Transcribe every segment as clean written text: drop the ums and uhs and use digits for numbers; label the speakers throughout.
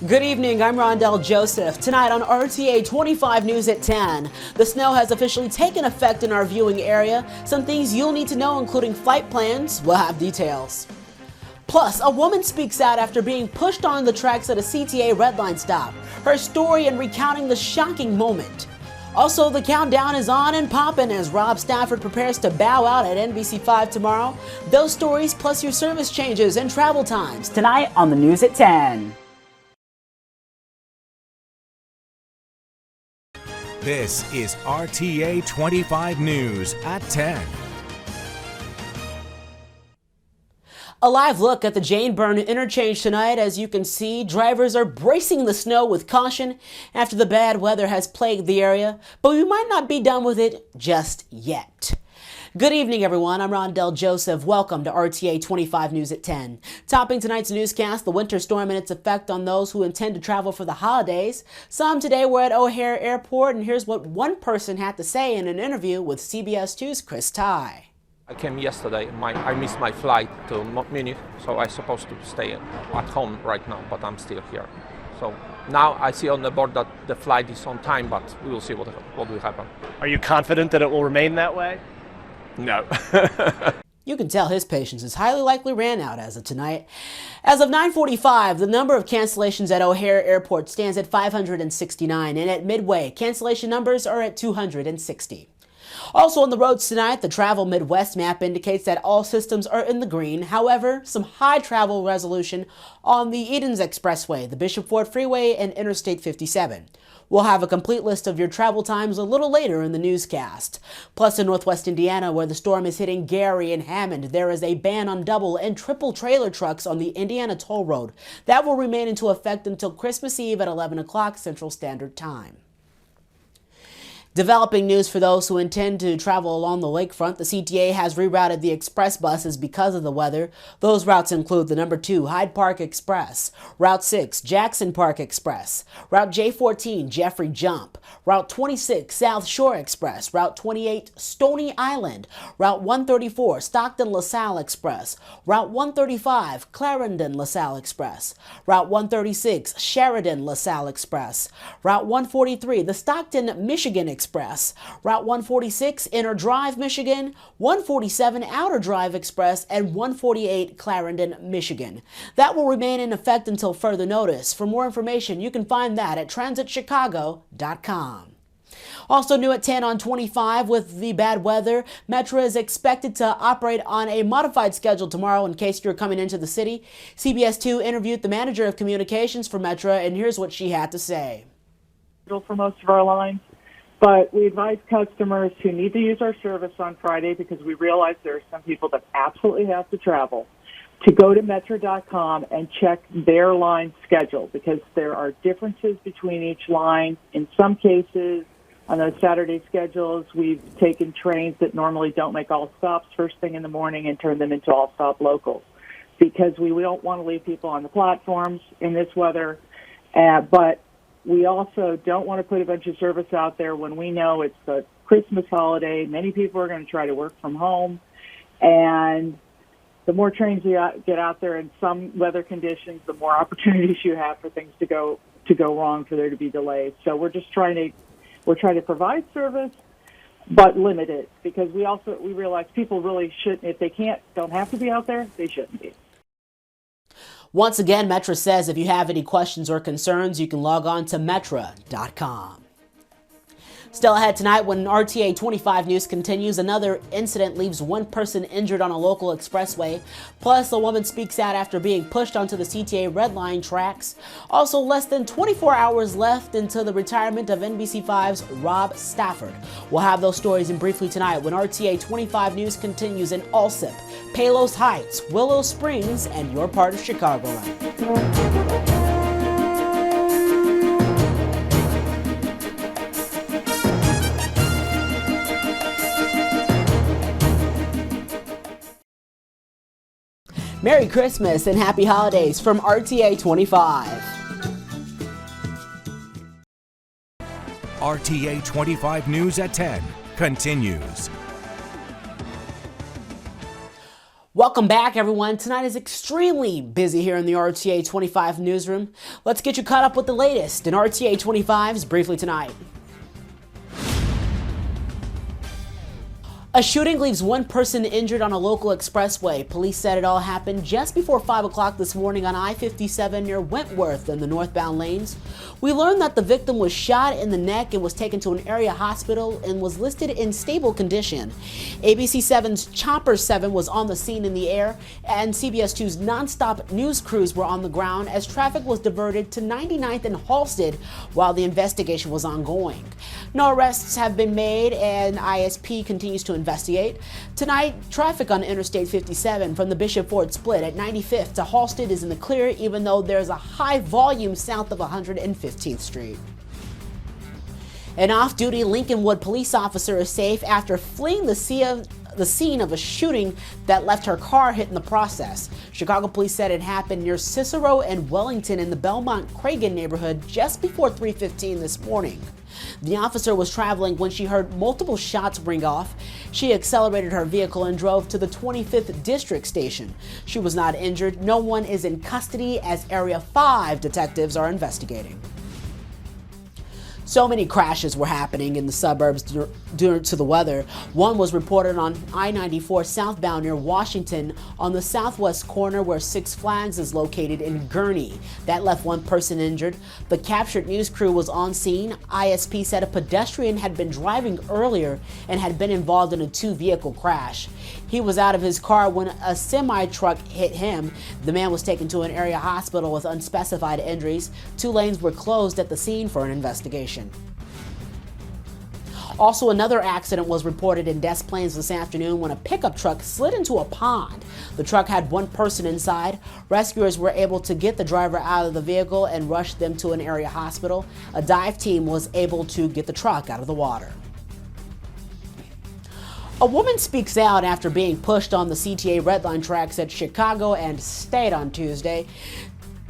Speaker 1: Good evening, I'm Rondell Joseph. Tonight on RTA 25 News at 10, the snow has officially taken effect in our viewing area. Some things you'll need to know, including flight plans. We'll have details. Plus, a woman speaks out after being pushed on the tracks at a CTA red line stop. Her story and recounting the shocking moment. Also, the countdown is on and popping as Rob Stafford prepares to bow out at NBC5 tomorrow. Those stories plus your service changes and travel times tonight on the News at 10.
Speaker 2: This is RTA 25 News at 10.
Speaker 1: A live look at the Byrne Interchange tonight. As you can see, drivers are bracing the snow with caution after the bad weather has plagued the area, but we might not be done with it just yet. Good evening, everyone. I'm Rondell Joseph. Welcome to RTA 25 News at 10. Topping tonight's newscast, the winter storm and its effect on those who intend to travel for the holidays. Some today were at O'Hare Airport, and here's what one person had to say in an interview with CBS 2's Chris Ty.
Speaker 3: I came yesterday. I missed my flight to Munich, so I'm supposed to stay at home right now, but I'm still here. So now I see on the board that the flight is on time, but we will see what will happen.
Speaker 4: Are you confident that it will remain that way?
Speaker 3: No.
Speaker 1: You can tell his patience is highly likely ran out as of tonight. As of 9:45, the number of cancellations at O'Hare Airport stands at 569, and at Midway, cancellation numbers are at 260. Also on the roads tonight, the Travel Midwest map indicates that all systems are in the green. However, some high travel resolution on the Edens Expressway, the Bishop Ford Freeway, and Interstate 57. We'll have a complete list of your travel times a little later in the newscast. Plus, in Northwest Indiana, where the storm is hitting Gary and Hammond, there is a ban on double and triple trailer trucks on the Indiana Toll Road. That will remain into effect until Christmas Eve at 11 o'clock Central Standard Time. Developing news for those who intend to travel along the lakefront. The CTA has rerouted the express buses because of the weather. Those routes include the number 2 Hyde Park Express, Route 6 Jackson Park Express, Route J14 Jeffrey Jump, Route 26 South Shore Express, Route 28 Stony Island, Route 134 Stockton LaSalle Express, Route 135 Clarendon LaSalle Express, Route 136 Sheridan LaSalle Express, Route 143 the Stockton Michigan Express, Route 146 Inner Drive, Michigan, 147 Outer Drive Express, and 148 Clarendon, Michigan. That will remain in effect until further notice. For more information, you can find that at transitchicago.com. Also new at 10 on 25 with the bad weather, Metra is expected to operate on a modified schedule tomorrow in case you're coming into the city. CBS 2 interviewed the manager of communications for Metra, and here's what she had to say.
Speaker 5: For most of our lines. But we advise customers who need to use our service on Friday, because we realize there are some people that absolutely have to travel, to go to Metra.com and check their line schedule, because there are differences between each line. In some cases, on those Saturday schedules, we've taken trains that normally don't make all stops first thing in the morning and turned them into all-stop locals, because we don't want to leave people on the platforms in this weather, but we also don't want to put a bunch of service out there when we know it's the Christmas holiday. Many people are going to try to work from home, and the more trains you get out there in some weather conditions, the more opportunities you have for things to go wrong, for there to be delays. So we're trying to provide service, but limit it, because we realize people really shouldn't, if they don't have to be out there, they shouldn't be.
Speaker 1: Once again, Metra says if you have any questions or concerns, you can log on to Metra.com. Still ahead tonight, when RTA 25 News continues, another incident leaves one person injured on a local expressway. Plus, a woman speaks out after being pushed onto the CTA Red Line tracks. Also, less than 24 hours left until the retirement of NBC5's Rob Stafford. We'll have those stories in briefly tonight when RTA 25 News continues in Alsip, Palos Heights, Willow Springs, and your part of Chicagoland. Merry Christmas and Happy Holidays from RTA 25.
Speaker 2: RTA 25 News at 10 continues.
Speaker 1: Welcome back, everyone. Tonight is extremely busy here in the RTA 25 newsroom. Let's get you caught up with the latest in RTA 25's Briefly Tonight. A shooting leaves one person injured on a local expressway. Police said it all happened just before 5 o'clock this morning on I-57 near Wentworth in the northbound lanes. We learned that the victim was shot in the neck and was taken to an area hospital and was listed in stable condition. ABC 7's Chopper 7 was on the scene in the air, and CBS 2's nonstop news crews were on the ground as traffic was diverted to 99th and Halsted while the investigation was ongoing. No arrests have been made, and ISP continues to investigate. Tonight, traffic on Interstate 57 from the Bishop Ford split at 95th to Halsted is in the clear, even though there's a high volume south of 115th Street. An off-duty Lincolnwood police officer is safe after fleeing the scene of a shooting that left her car hit in the process. Chicago police said it happened near Cicero and Wellington in the Belmont-Cragen neighborhood just before 3:15 this morning. The officer was traveling when she heard multiple shots ring off. She accelerated her vehicle and drove to the 25th District Station. She was not injured. No one is in custody as Area 5 detectives are investigating. So many crashes were happening in the suburbs due to the weather. One was reported on I-94 southbound near Washington on the southwest corner where Six Flags is located in Gurnee. That left one person injured. The captured news crew was on scene. ISP said a pedestrian had been driving earlier and had been involved in a two-vehicle crash. He was out of his car when a semi-truck hit him. The man was taken to an area hospital with unspecified injuries. Two lanes were closed at the scene for an investigation. Also, another accident was reported in Des Plaines this afternoon when a pickup truck slid into a pond. The truck had one person inside. Rescuers were able to get the driver out of the vehicle and rush them to an area hospital. A dive team was able to get the truck out of the water. A woman speaks out after being pushed on the CTA Red Line tracks at Chicago and State on Tuesday.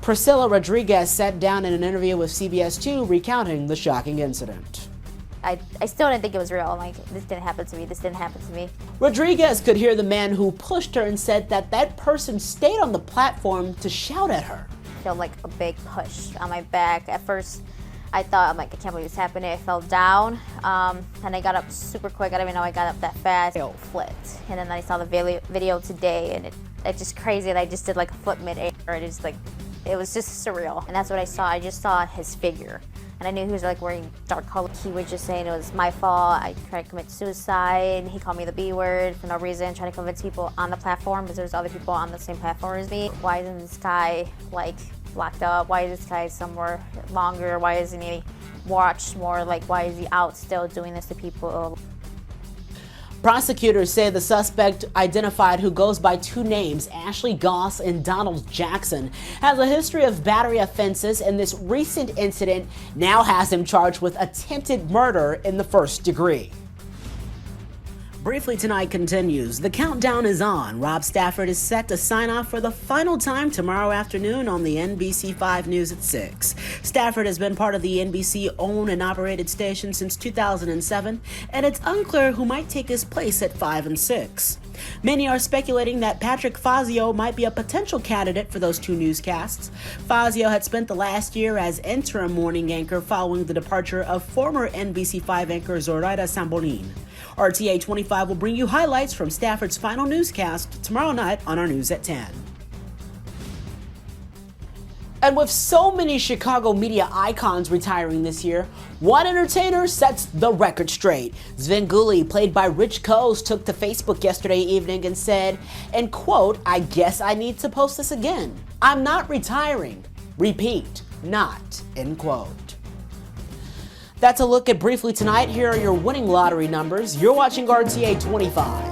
Speaker 1: Priscilla Rodriguez sat down in an interview with CBS 2 recounting the shocking incident.
Speaker 6: I still didn't think it was real. I'm like, this didn't happen to me, this didn't happen to me.
Speaker 1: Rodriguez could hear the man who pushed her and said that person stayed on the platform to shout at her.
Speaker 6: I felt like a big push on my back. At first, I thought, I can't believe this happened. I fell down, and I got up super quick. I didn't even know I got up that fast. It flipped. And then I saw the video today, and it's just crazy that I just did like a flip mid-air. It was just surreal. And that's what I saw. I just saw his figure. And I knew he was like wearing dark color. He was just saying it was my fault. I tried to commit suicide. He called me the B word for no reason, trying to convince people on the platform because there's other people on the same platform as me. Why isn't this guy locked up? Why is this guy somewhere longer? Why isn't he watched more? Why is he out still doing this to people?
Speaker 1: Prosecutors say the suspect, identified who goes by two names, Ashley Goss and Donald Jackson, has a history of battery offenses, and this recent incident now has him charged with attempted murder in the first degree. Briefly Tonight continues. The countdown is on. Rob Stafford is set to sign off for the final time tomorrow afternoon on the NBC5 News at 6. Stafford has been part of the NBC owned and operated station since 2007, and it's unclear who might take his place at 5 and 6. Many are speculating that Patrick Fazio might be a potential candidate for those two newscasts. Fazio had spent the last year as interim morning anchor following the departure of former NBC5 anchor Zoraida Sambonin. RTA 25 will bring you highlights from Stafford's final newscast tomorrow night on our News at 10. And with so many Chicago media icons retiring this year, one entertainer sets the record straight. Svengoolie, played by Rich Coase, took to Facebook yesterday evening and said, and quote, "I guess I need to post this again. I'm not retiring. Repeat, not," end quote. That's a look at Briefly Tonight. Here are your winning lottery numbers. You're watching RTA 25.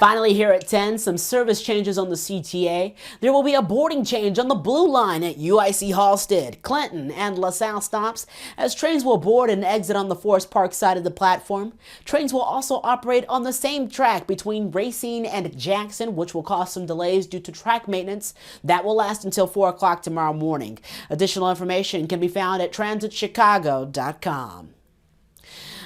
Speaker 1: Finally, here at 10, some service changes on the CTA. There will be a boarding change on the Blue Line at UIC Halstead, Clinton, and LaSalle stops, as trains will board and exit on the Forest Park side of the platform. Trains will also operate on the same track between Racine and Jackson, which will cause some delays due to track maintenance. That will last until 4 o'clock tomorrow morning. Additional information can be found at transitchicago.com.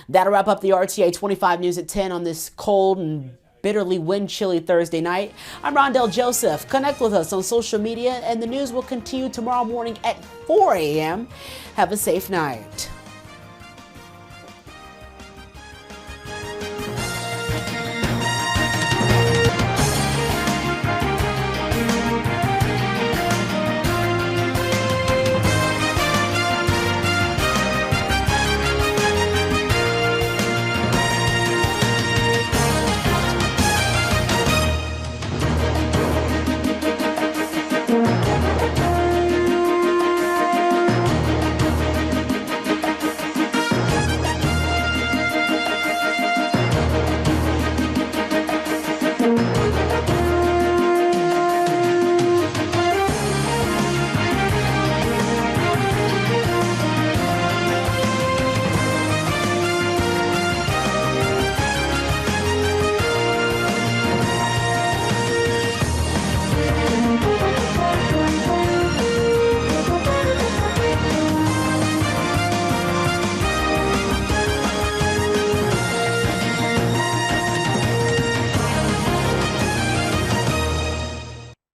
Speaker 1: That'll wrap up the RTA 25 News at 10 on this cold and bitterly wind-chilly Thursday night. I'm Rondell Joseph. Connect with us on social media, and the news will continue tomorrow morning at 4 a.m. Have a safe night.